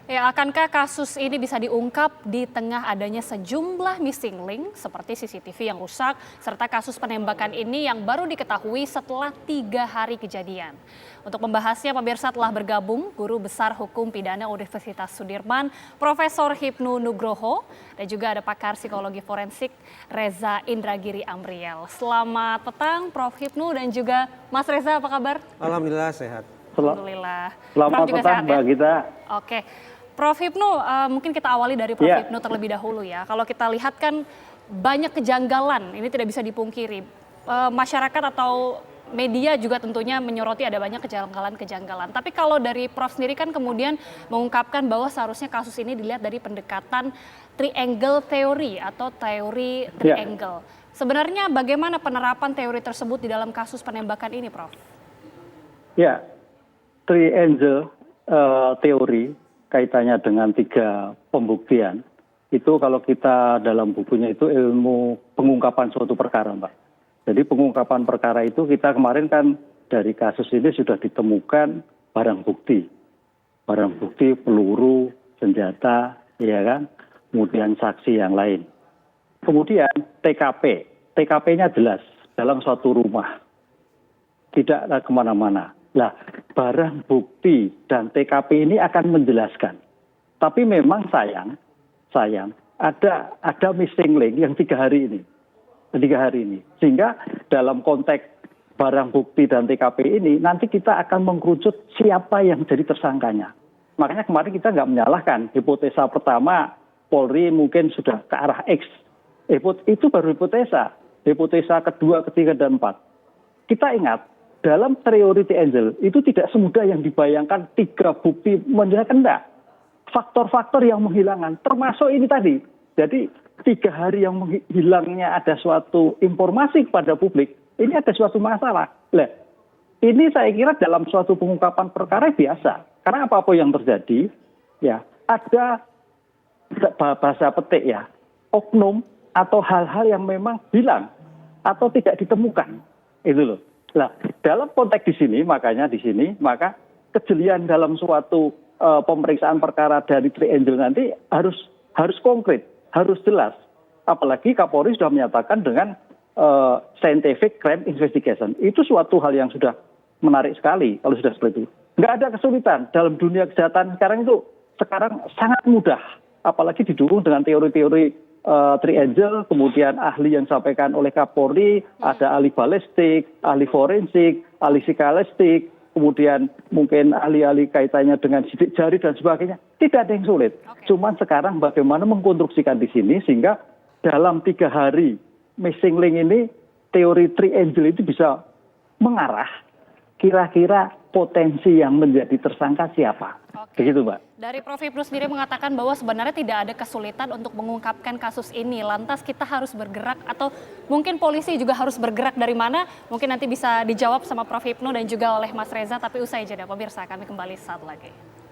Ya, akankah kasus ini bisa diungkap di tengah adanya sejumlah missing link seperti CCTV yang rusak, serta kasus penembakan ini yang baru diketahui setelah 3 hari kejadian. Untuk membahasnya, pemirsa telah bergabung Guru Besar Hukum Pidana Universitas Sudirman, Profesor Hipnu Nugroho, dan juga ada pakar psikologi forensik Reza Indragiri Amriel. Selamat petang Prof. Hipnu dan juga Mas Reza, apa kabar? Alhamdulillah sehat. Alhamdulillah. Selamat petang Mbak Gita. Oke. Prof. Hipnu, mungkin kita awali dari Prof. Hipnu terlebih dahulu ya. Kalau kita lihat kan banyak kejanggalan, ini tidak bisa dipungkiri. Masyarakat atau media juga tentunya menyoroti ada banyak kejanggalan-kejanggalan. Tapi kalau dari Prof sendiri kan kemudian mengungkapkan bahwa seharusnya kasus ini dilihat dari pendekatan triangle theory atau teori triangle. Sebenarnya bagaimana penerapan teori tersebut di dalam kasus penembakan ini, Prof? Ya, triangle teori kaitannya dengan 3 pembuktian. Itu kalau kita dalam bukunya itu ilmu pengungkapan suatu perkara, Mbak. Jadi pengungkapan perkara itu kita kemarin kan dari kasus ini sudah ditemukan barang bukti. Barang bukti peluru, senjata, ya kan, kemudian saksi yang lain. Kemudian TKP. TKP-nya jelas dalam suatu rumah. Tidak kemana-mana. Nah, barang bukti dan TKP ini akan menjelaskan. Tapi memang sayang ada missing link yang 3 hari ini. Sehingga dalam konteks barang bukti dan TKP ini nanti kita akan mengkerucut siapa yang jadi tersangkanya. Makanya kemarin kita nggak menyalahkan. Hipotesa pertama Polri mungkin sudah ke arah X. Itu baru hipotesa. Hipotesa kedua, ketiga, dan 4. Kita ingat, dalam teori triangle itu tidak semudah yang dibayangkan 3 bukti menjelaskan, enggak. Faktor-faktor yang menghilangkan, termasuk ini tadi. Jadi 3 hari yang menghilangnya ada suatu informasi kepada publik, ini ada suatu masalah. Nah, ini saya kira dalam suatu pengungkapan perkara biasa. Karena apapun yang terjadi, ya ada bahasa petik ya, oknum atau hal-hal yang memang hilang atau tidak ditemukan. Itu loh. Nah, dalam konteks di sini, maka kejelian dalam suatu pemeriksaan perkara dari triangle nanti harus konkret, harus jelas. Apalagi Kapolri sudah menyatakan dengan scientific crime investigation. Itu suatu hal yang sudah menarik sekali kalau sudah seperti itu. Nggak ada kesulitan dalam dunia kejahatan sekarang sangat mudah. Apalagi didukung dengan teori-teori triangle, kemudian ahli yang disampaikan oleh Kapolri, ada ahli balistik, ahli forensik, ahli psikalistik, kemudian mungkin ahli-ahli kaitannya dengan sidik jari dan sebagainya. Tidak ada yang sulit. Cuman sekarang bagaimana mengkonstruksikan di sini sehingga dalam 3 hari missing link ini teori triangle itu bisa mengarah kira-kira potensi yang menjadi tersangka siapa. Begitu, Mbak. Dari Prof. Hipnu sendiri mengatakan bahwa sebenarnya tidak ada kesulitan untuk mengungkapkan kasus ini. Lantas kita harus bergerak atau mungkin polisi juga harus bergerak dari mana? Mungkin nanti bisa dijawab sama Prof. Hipnu dan juga oleh Mas Reza. Tapi usai jeda pemirsa, kami kembali saat lagi.